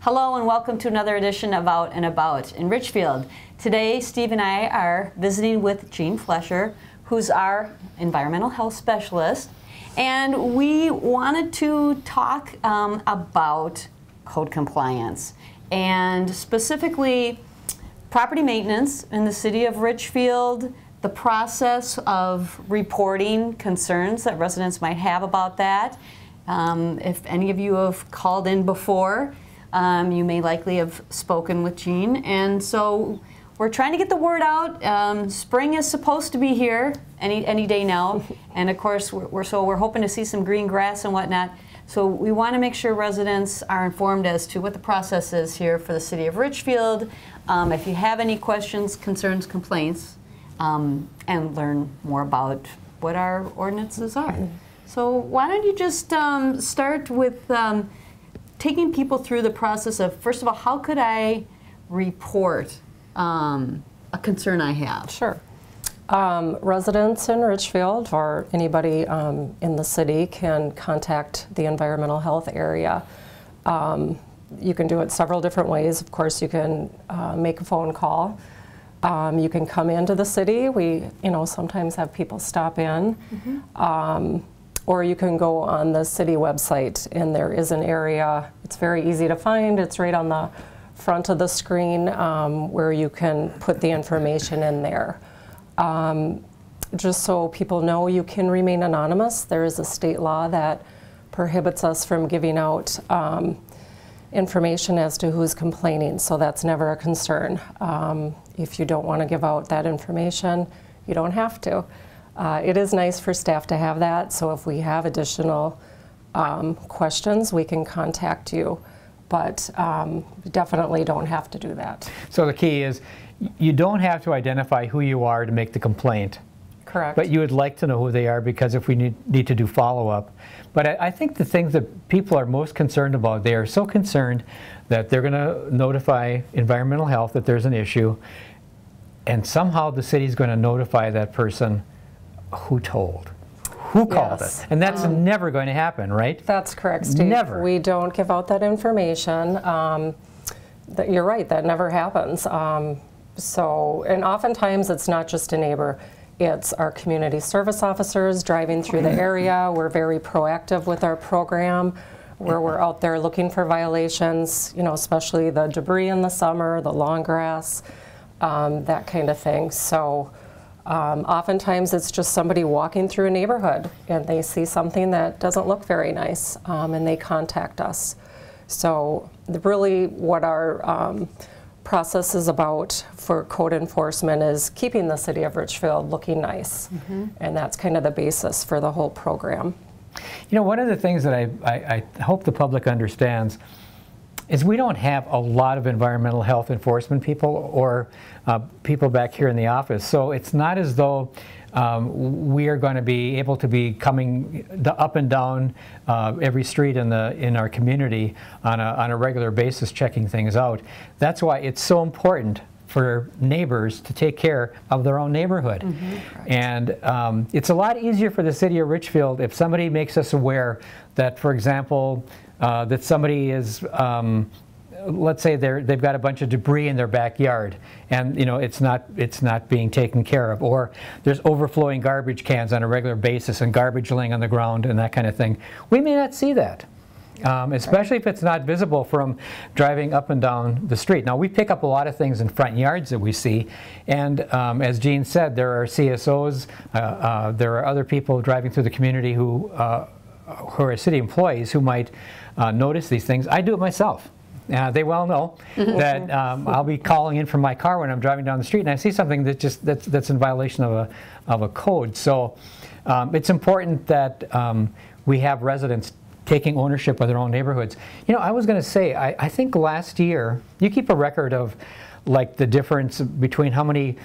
Hello and welcome to another edition of Out and About in Richfield. Today, Steve and I are visiting with Jean Flesher, who's our environmental health specialist, and we wanted to talk about code compliance and specifically property maintenance in the city of Richfield, the process of reporting concerns that residents might have about that. If any of you have called in before, you may likely have spoken with Jean, and so we're trying to get the word out. Spring is supposed to be here any day now, and of course we're hoping to see some green grass and whatnot. So we want to make sure residents are informed as to what the process is here for the city of Richfield. If you have any questions, concerns, complaints, and learn more about what our ordinances are. So why don't you just start with taking people through the process of, first of all, how could I report a concern I have? Sure. Residents in Richfield or anybody in the city can contact the environmental health area. You can do it several different ways. Of course, you can make a phone call. You can come into the city. We, sometimes have people stop in. Or you can go on the city website, and there is an area. It's very easy to find. It's right on the front of the screen where you can put the information in there. Just so people know, you can remain anonymous. There is a state law that prohibits us from giving out information as to who's complaining, so that's never a concern. If you don't want to give out that information, you don't have to. It is nice for staff to have that, so if we have additional questions, we can contact you, but definitely don't have to do that. So the key is, you don't have to identify who you are to make the complaint. Correct. But you would like to know who they are, because if we need to do follow-up. But I think the things that people are most concerned about, they are so concerned that they're going to notify environmental health that there's an issue, and somehow the city's going to notify that person who told, who called it. And that's never going to happen, right? That's correct, Steve. Never. We don't give out that information. You're right, that never happens. And oftentimes it's not just a neighbor. It's our community service officers driving through the area. We're very proactive with our program, where we're out there looking for violations, especially the debris in the summer, the long grass, that kind of thing. So oftentimes it's just somebody walking through a neighborhood and they see something that doesn't look very nice, and they contact us. So really what our process is about for code enforcement is keeping the city of Richfield looking nice. And that's kind of the basis for the whole program. One of the things that I hope the public understands is we don't have a lot of environmental health enforcement people or people back here in the office. So it's not as though we are going to be able to be coming up and down every street in our community on a regular basis, checking things out. That's why it's so important for neighbors to take care of their own neighborhood. And it's a lot easier for the city of Richfield if somebody makes us aware that, for example, that somebody is, let's say they've got a bunch of debris in their backyard, and it's not being taken care of, or there's overflowing garbage cans on a regular basis and garbage laying on the ground and that kind of thing. We may not see that, especially if it's not visible from driving up and down the street. Now, we pick up a lot of things in front yards that we see, and as Jean said, there are CSOs, there are other people driving through the community who are city employees who might notice these things. I do it myself. They well know that I'll be calling in from my car when I'm driving down the street, and I see something that's in violation of a code. So it's important that we have residents taking ownership of their own neighborhoods. I was going to say, I think last year, you keep a record of like the difference between how many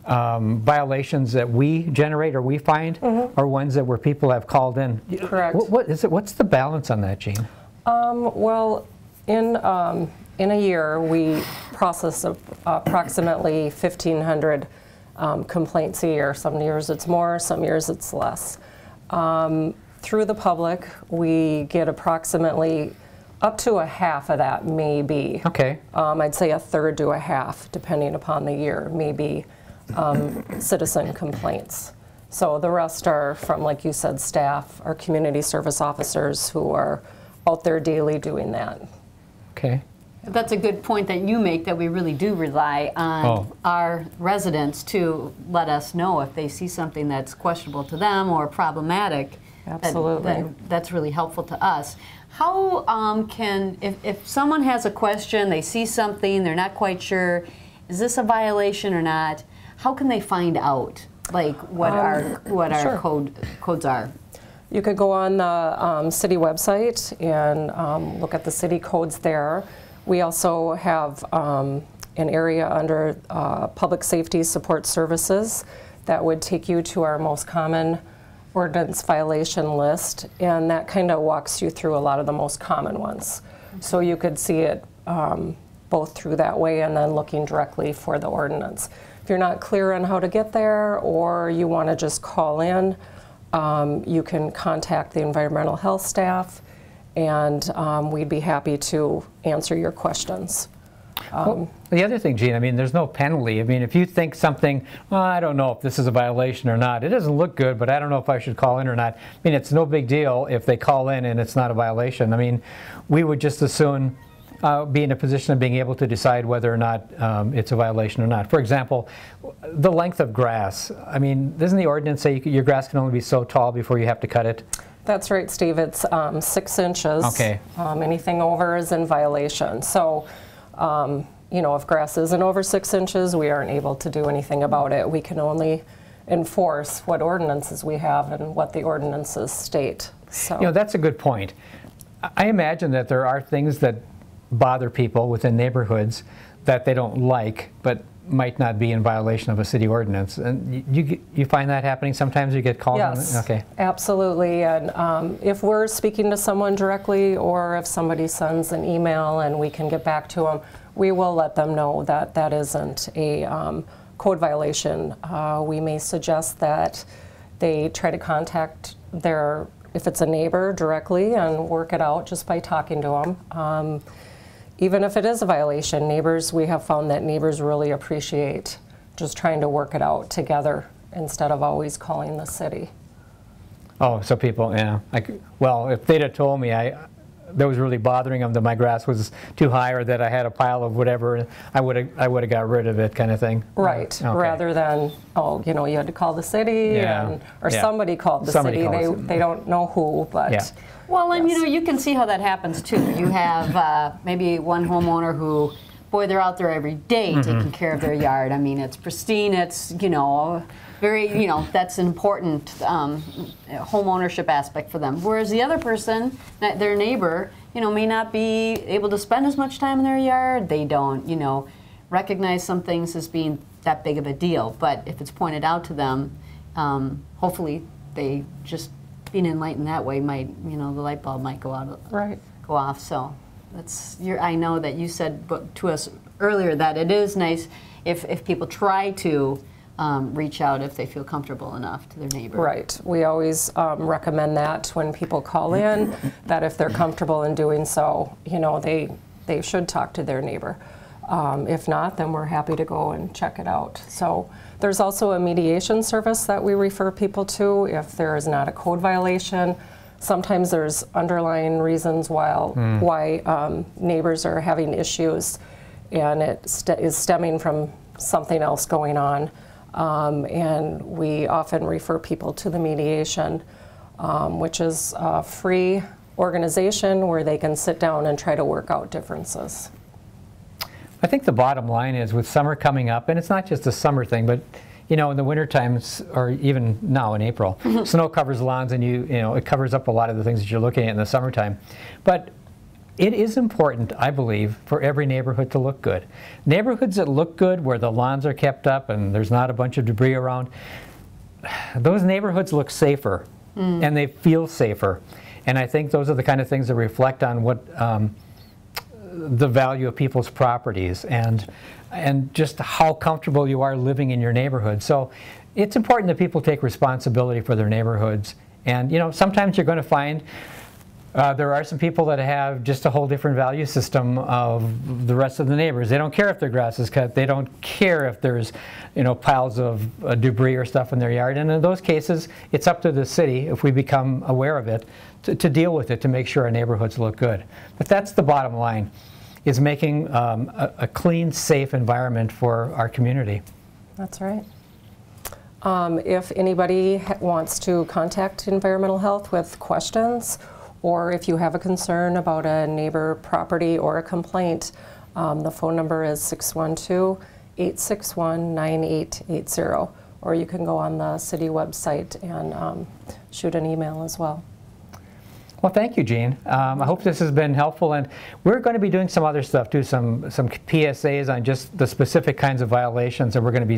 violations that we generate or we find, or ones that where people have called in. Correct. What is it? What's the balance on that, Jean? Well, in a year, we process approximately 1,500 complaints a year. Some years it's more, some years it's less. Through the public, we get approximately Up to a half of that may be. Okay. I'd say a third to a half, depending upon the year, may be citizen complaints. So the rest are from, like you said, staff or community service officers who are out there daily doing that. Okay. That's a good point that you make, that we really do rely on our residents to let us know if they see something that's questionable to them or problematic. Absolutely. That's really helpful to us. How if someone has a question, they see something, they're not quite sure, is this a violation or not, how can they find out, like, what our codes are? You could go on the city website and look at the city codes there. We also have an area under Public Safety Support Services that would take you to our most common ordinance violation list, and that kind of walks you through a lot of the most common ones. So you could see it both through that way and then looking directly for the ordinance. If you're not clear on how to get there, or you want to just call in, you can contact the environmental health staff, and we'd be happy to answer your questions. Well, the other thing, Gene, I mean, there's no penalty. I mean, if you think something, well, I don't know if this is a violation or not. It doesn't look good, but I don't know if I should call in or not. I mean, it's no big deal if they call in and it's not a violation. I mean, we would just as soon be in a position of being able to decide whether or not it's a violation or not. For example, the length of grass. I mean, doesn't the ordinance say your grass can only be so tall before you have to cut it? That's right, Steve. It's 6 inches. Okay. Anything over is in violation. So, you know, if grass isn't over 6 inches, we aren't able to do anything about it. We can only enforce what ordinances we have and what the ordinances state. So, you know, that's a good point. I imagine that there are things that bother people within neighborhoods that they don't like, but might not be in violation of a city ordinance. And you find that happening sometimes? You get called yes, on it? Okay. Absolutely. And if we're speaking to someone directly, or if somebody sends an email and we can get back to them, we will let them know that that isn't a code violation. We may suggest that they try to contact if it's a neighbor directly, and work it out just by talking to them. Even if it is a violation, we have found that neighbors really appreciate just trying to work it out together instead of always calling the city. Oh, so people, yeah. Well, if they'd have told me that was really bothering them, that my grass was too high, or that I had a pile of whatever, I would have got rid of it, kind of thing. Right. Okay. Rather than, oh, you know, you had to call the city, or somebody called the city. They don't know who, but. Yeah. Well, and you know, you can see how that happens too. You have maybe one homeowner who, boy, they're out there every day taking care of their yard. I mean, it's pristine. It's, you know, very, you know, that's an important home ownership aspect for them. Whereas the other person, their neighbor, you know, may not be able to spend as much time in their yard. They don't, you know, recognize some things as being that big of a deal. But if it's pointed out to them, hopefully they just, being enlightened that way might, you know, the light bulb might go out, go off. So that's I know that you said to us earlier that it is nice if people try to reach out if they feel comfortable enough to their neighbor. Right. We always recommend that when people call in, that if they're comfortable in doing so, you know, they should talk to their neighbor. If not, then we're happy to go and check it out. So there's also a mediation service that we refer people to if there is not a code violation. Sometimes there's underlying reasons why neighbors are having issues, and it is stemming from something else going on. And we often refer people to the mediation, which is a free organization where they can sit down and try to work out differences. I think the bottom line is, with summer coming up, and it's not just a summer thing, but you know, in the winter times, or even now in April, snow covers lawns, and you know, it covers up a lot of the things that you're looking at in the summertime. But it is important, I believe, for every neighborhood to look good. Neighborhoods that look good, where the lawns are kept up and there's not a bunch of debris around, those neighborhoods look safer, and they feel safer. And I think those are the kind of things that reflect on what the value of people's properties, and just how comfortable you are living in your neighborhood. So it's important that people take responsibility for their neighborhoods. And you know, sometimes you're going to find There are some people that have just a whole different value system of the rest of the neighbors. They don't care if their grass is cut. They don't care if there's, piles of debris or stuff in their yard. And in those cases, it's up to the city, if we become aware of it, to deal with it, to make sure our neighborhoods look good. But that's the bottom line, is making a clean, safe environment for our community. That's right. If anybody wants to contact Environmental Health with questions, or if you have a concern about a neighbor property or a complaint, the phone number is 612-861-9880, or you can go on the city website and shoot an email as well. Well, thank you, Jean. I hope this has been helpful, and we're going to be doing some other stuff too, some PSAs on just the specific kinds of violations that we're going to be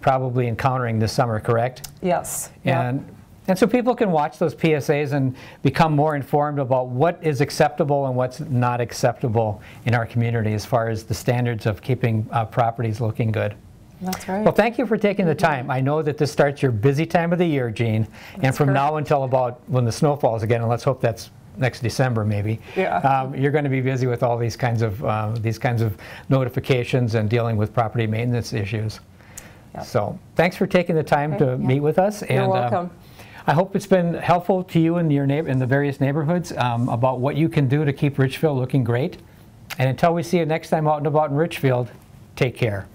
probably encountering this summer, correct? Yes. And so people can watch those PSAs and become more informed about what is acceptable and what's not acceptable in our community as far as the standards of keeping properties looking good. That's right. Well, thank you for taking the time. I know that this starts your busy time of the year, Jean, and from now until about when the snow falls again, and let's hope that's next December maybe. Yeah. You're going to be busy with all these kinds of notifications and dealing with property maintenance issues. Yep. So thanks for taking the time to meet with us. You're welcome. I hope it's been helpful to you in in the various neighborhoods about what you can do to keep Richfield looking great. And until we see you next time out and about in Richfield, take care.